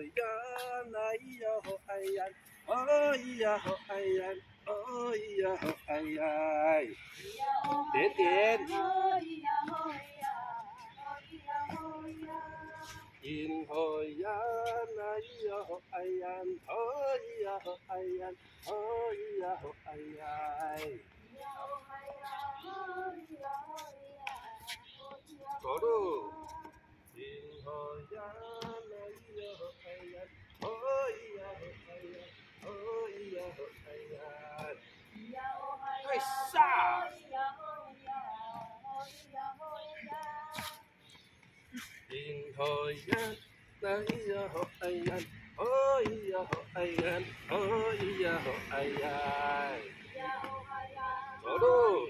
呀，哎呀吼哎呀，哎呀吼哎呀，哎呀吼哎呀，点点。in hồi yan ay yo ayan oi yo ayan oi yo ayan có đủ in hồi yan ay yo ayan oi yo ayan oi yo ayan ai sa in hồi yan ay yo ayan oi yo ayan oi yo ayan có đủ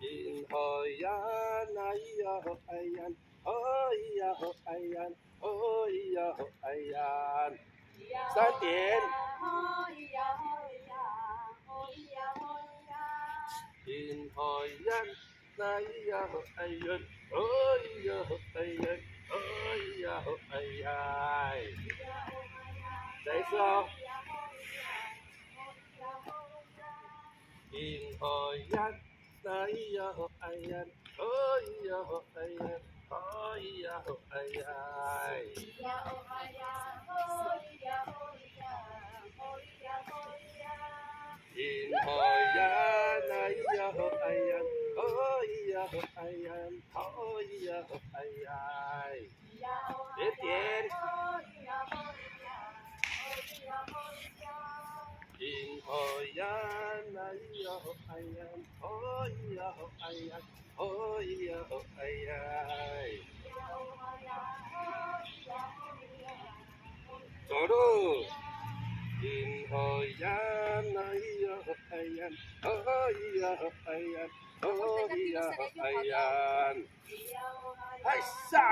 in hồi yan ay yo ayan oi yo ayan oi yo ayan san tiền in hồi yan ay yo ayan oi yo ayan oi yo ayan tại sao in hồi yan ay yo ayan oi yo ayan oi yo ayan in hồi yan ay yo ayan oi yo ayan oi yo ayan đến tiền in hồi yan ay yo ayan oi yo ayan oi yo ayan có đủ in hồi yan ay yo ayan oi yo ayan oi yo ayan hay sa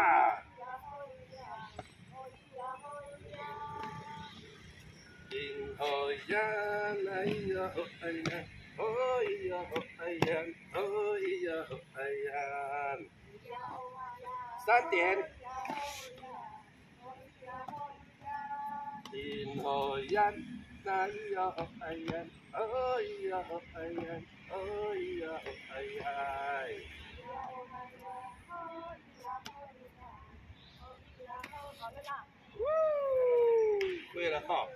in hồi yan ay yo ayan oi yo ayan oi yo ayan san tiền in hồi yan ay yo ayan oi yo ayan oi yo ayan quê là họ